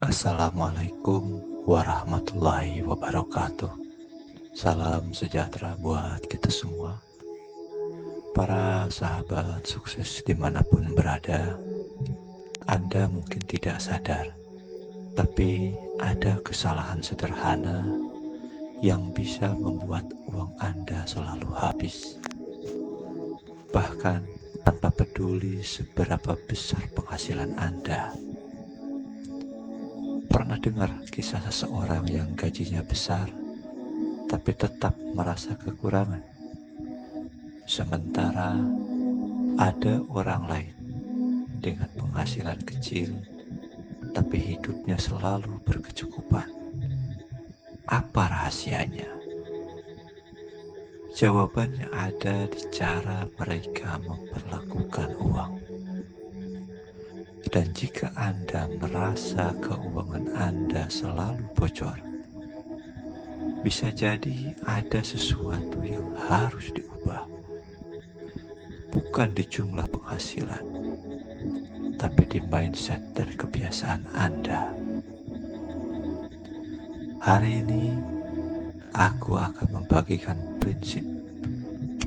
Assalamualaikum warahmatullahi wabarakatuh. Salam sejahtera buat kita semua. Para sahabat sukses dimanapun berada, Anda mungkin tidak sadar, tapi ada kesalahan sederhana yang bisa membuat uang Anda selalu habis. Bahkan tanpa peduli seberapa besar penghasilan Anda. Pernah dengar kisah seseorang yang gajinya besar tapi tetap merasa kekurangan? Sementara ada orang lain dengan penghasilan kecil tapi hidupnya selalu berkecukupan. Apa rahasianya? Jawabannya ada di cara mereka memperlakukan uang. Dan jika Anda merasa keuangan Anda selalu bocor, bisa jadi ada sesuatu yang harus diubah. Bukan di jumlah penghasilan, tapi di mindset dan kebiasaan Anda. Hari ini, aku akan membagikan prinsip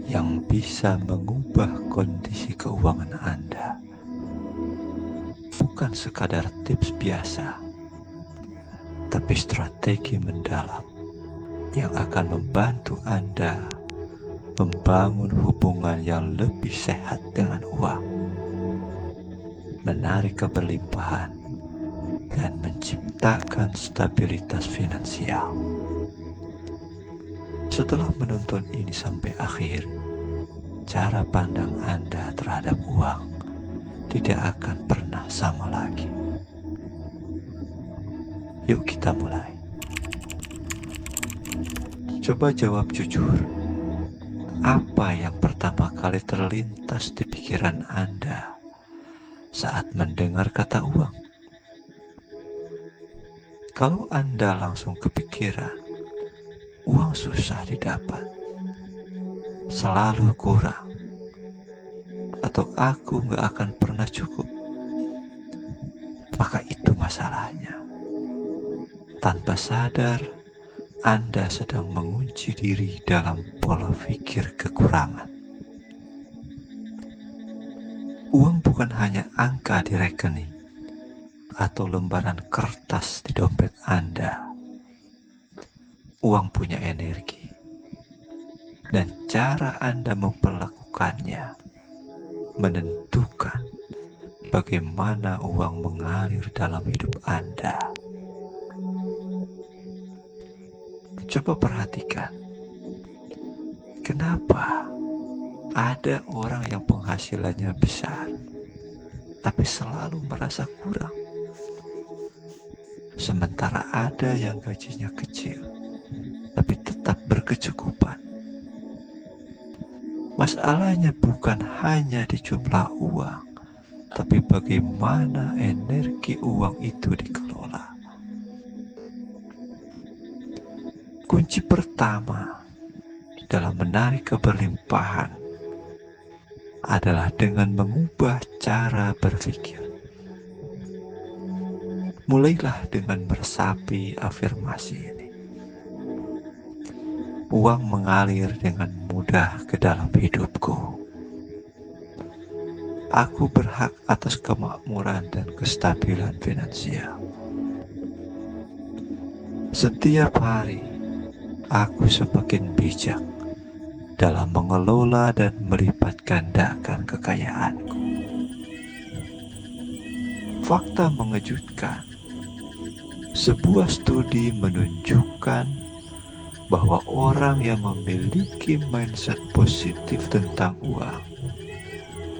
yang bisa mengubah kondisi keuangan Anda. Bukan sekadar tips biasa, tapi strategi mendalam yang akan membantu Anda membangun hubungan yang lebih sehat dengan uang, menarik keberlimpahan, dan menciptakan stabilitas finansial. Setelah menonton ini sampai akhir, cara pandang Anda terhadap uang tidak akan pernah sama lagi. Yuk kita mulai. Coba jawab jujur. Apa yang pertama kali terlintas di pikiran Anda saat mendengar kata uang? Kalau Anda langsung kepikiran, uang susah didapat, selalu kurang, atau aku gak akan pernah cukup, maka itu masalahnya. Tanpa sadar, Anda sedang mengunci diri dalam pola pikir kekurangan. Uang bukan hanya angka di rekening atau lembaran kertas di dompet Anda. Uang punya energi, dan cara Anda memperlakukannya menentukan bagaimana uang mengalir dalam hidup Anda. Coba perhatikan, kenapa ada orang yang penghasilannya besar tapi selalu merasa kurang, sementara ada yang gajinya kecil tapi tetap berkecukupan. Masalahnya bukan hanya di jumlah uang, tapi bagaimana energi uang itu dikelola. Kunci pertama dalam menarik keberlimpahan adalah dengan mengubah cara berpikir. Mulailah dengan meresapi afirmasi ini. Uang mengalir dengan mudah ke dalam hidupku. Aku berhak atas kemakmuran dan kestabilan finansial. Setiap hari, aku semakin bijak dalam mengelola dan melipat gandakan kekayaanku. Fakta mengejutkan. Sebuah studi menunjukkan bahwa orang yang memiliki mindset positif tentang uang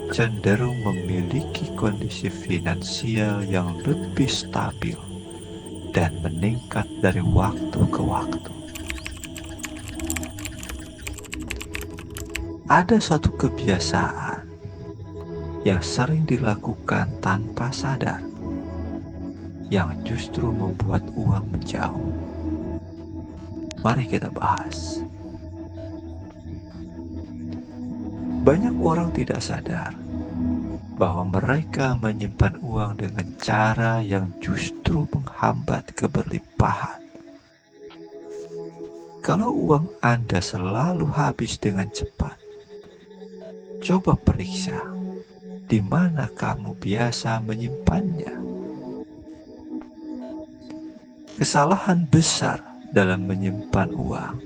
cenderung memiliki kondisi finansial yang lebih stabil dan meningkat dari waktu ke waktu. Ada satu kebiasaan yang sering dilakukan tanpa sadar yang justru membuat uang menjauh. Mari kita bahas. Banyak orang tidak sadar bahwa mereka menyimpan uang dengan cara yang justru menghambat keberlimpahan. Kalau uang Anda selalu habis dengan cepat, coba periksa di mana kamu biasa menyimpannya. Kesalahan besar dalam menyimpan uang.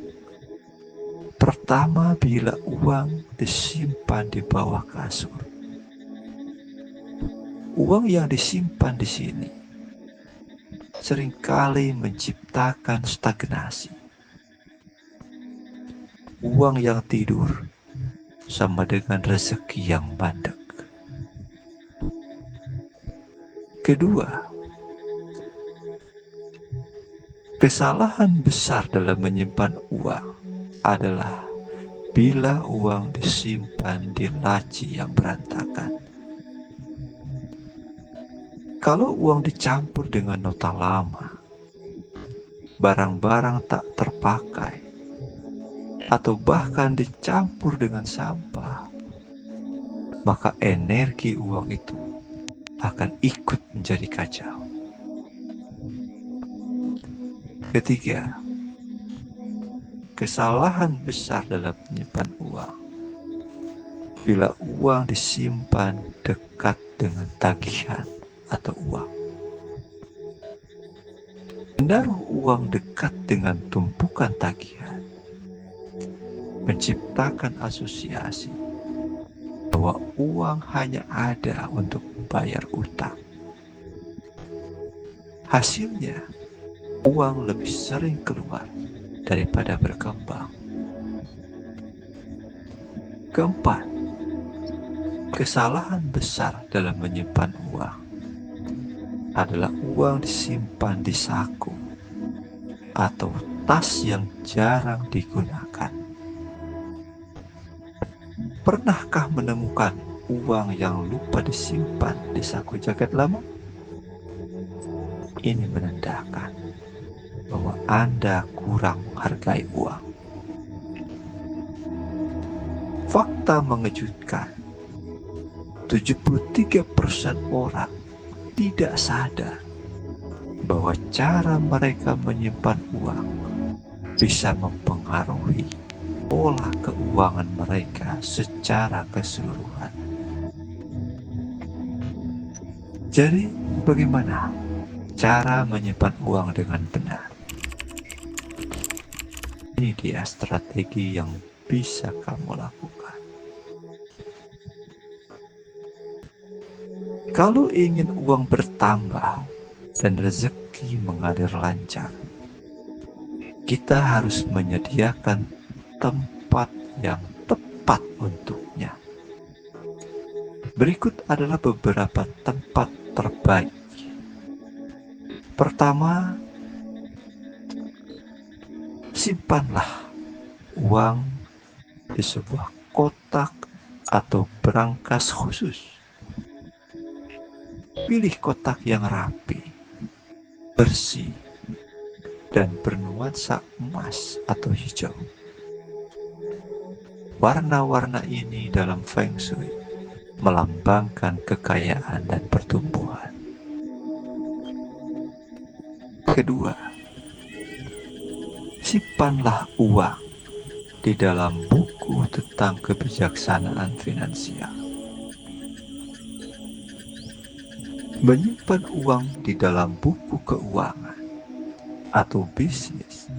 Pertama, bila uang disimpan di bawah kasur. Uang yang disimpan di sini seringkali menciptakan stagnasi. Uang yang tidur sama dengan rezeki yang mandek. Kedua, kesalahan besar dalam menyimpan uang adalah bila uang disimpan di laci yang berantakan. Kalau uang dicampur dengan nota lama, barang-barang tak terpakai, atau bahkan dicampur dengan sampah, maka energi uang itu akan ikut menjadi kacau. Ketiga, kesalahan besar dalam menyimpan uang. Bila uang disimpan dekat dengan tagihan atau uang. Menaruh uang dekat dengan tumpukan tagihan menciptakan asosiasi bahwa uang hanya ada untuk membayar utang. Hasilnya, uang lebih sering keluar daripada berkembang. Keempat, kesalahan besar dalam menyimpan uang adalah uang disimpan di saku atau tas yang jarang digunakan. Pernahkah menemukan uang yang lupa disimpan di saku jaket lama? Ini menandakan bahwa Anda kurang menghargai uang. Fakta mengejutkan, 73% orang tidak sadar bahwa cara mereka menyimpan uang bisa mempengaruhi pola keuangan mereka secara keseluruhan. Jadi, bagaimana cara menyimpan uang dengan benar? Ini dia strategi yang bisa kamu lakukan. Kalau ingin uang bertambah dan rezeki mengalir lancar, kita harus menyediakan tempat yang tepat untuknya. Berikut adalah beberapa tempat terbaik. Pertama, simpanlah uang di sebuah kotak atau berangkas khusus. Pilih kotak yang rapi, bersih, dan bernuansa emas atau hijau. Warna-warna ini dalam Feng Shui melambangkan kekayaan dan pertumbuhan. Kedua, simpanlah uang di dalam buku tentang kebijaksanaan finansial. Menyimpan uang di dalam buku keuangan atau bisnis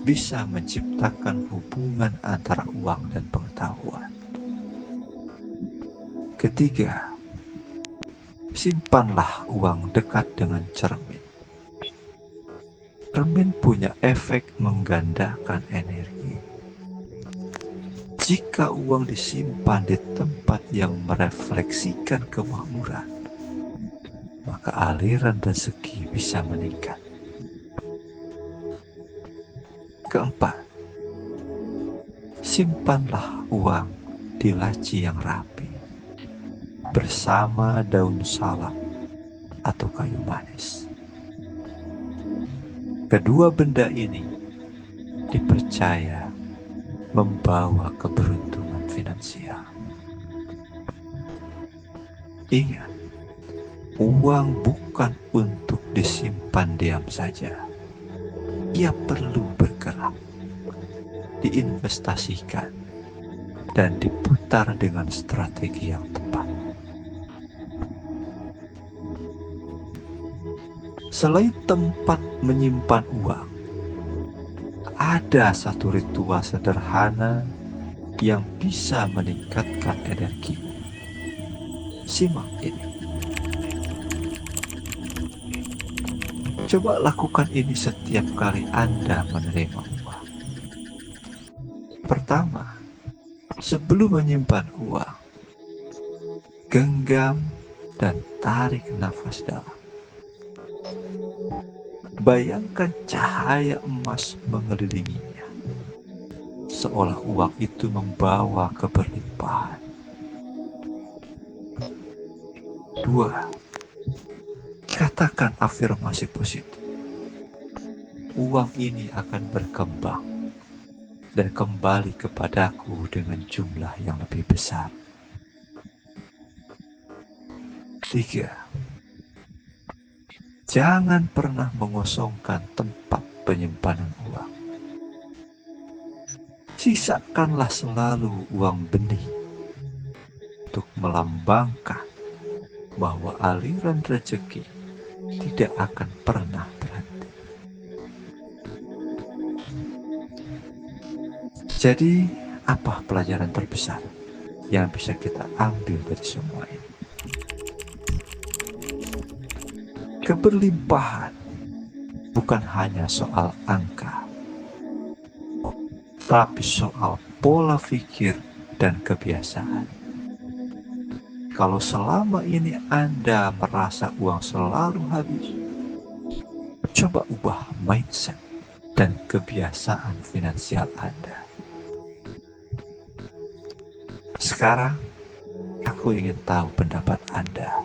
bisa menciptakan hubungan antara uang dan pengetahuan. Ketiga, simpanlah uang dekat dengan cermin. Cermin punya efek menggandakan energi. Jika uang disimpan di tempat yang merefleksikan kemakmuran, maka aliran rezeki bisa meningkat. Keempat, simpanlah uang di laci yang rapi bersama daun salam atau kayu manis. Kedua benda ini dipercaya membawa keberuntungan finansial. Ingat, uang bukan untuk disimpan diam saja. Ia perlu bergerak, diinvestasikan, dan diputar dengan strategi yang tepat. Selain tempat menyimpan uang, ada satu ritual sederhana yang bisa meningkatkan energi. Simak ini. Coba lakukan ini setiap kali Anda menerima uang. Pertama, sebelum menyimpan uang, genggam dan tarik nafas dalam. Bayangkan cahaya emas mengelilinginya, seolah uang itu membawa keberlimpahan. 2. Katakan afirmasi positif. Uang ini akan berkembang dan kembali kepadaku dengan jumlah yang lebih besar. 3. Jangan pernah mengosongkan tempat penyimpanan uang. Sisakanlah selalu uang benih untuk melambangkan bahwa aliran rezeki tidak akan pernah berhenti. Jadi, apa pelajaran terbesar yang bisa kita ambil dari semua ini? Keberlimpahan bukan hanya soal angka, tapi soal pola pikir dan kebiasaan. Kalau selama ini Anda merasa uang selalu habis, coba ubah mindset dan kebiasaan finansial Anda. Sekarang, aku ingin tahu pendapat Anda.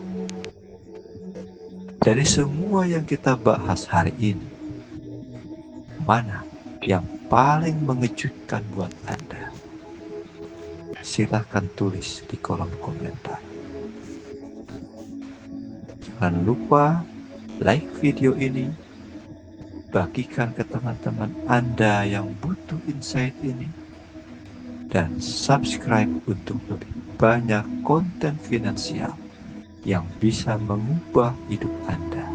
Dari semua yang kita bahas hari ini, mana yang paling mengejutkan buat Anda? Silahkan tulis di kolom komentar. Jangan lupa like video ini, bagikan ke teman-teman Anda yang butuh insight ini, dan subscribe untuk lebih banyak konten finansial yang bisa mengubah hidup Anda.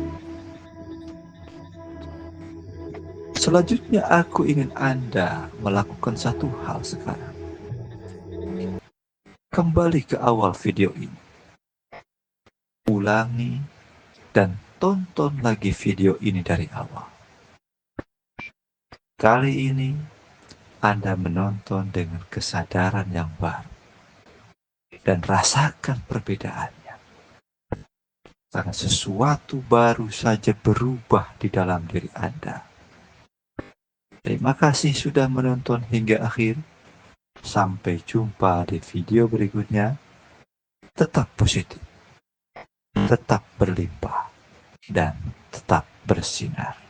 Selanjutnya aku ingin Anda melakukan satu hal sekarang. Kembali ke awal video ini. Ulangi dan tonton lagi video ini dari awal. Kali ini Anda menonton dengan kesadaran yang baru dan rasakan perbedaannya. Karena sesuatu baru saja berubah di dalam diri Anda. Terima kasih sudah menonton hingga akhir. Sampai jumpa di video berikutnya. Tetap positif, tetap berlimpah, dan tetap bersinar.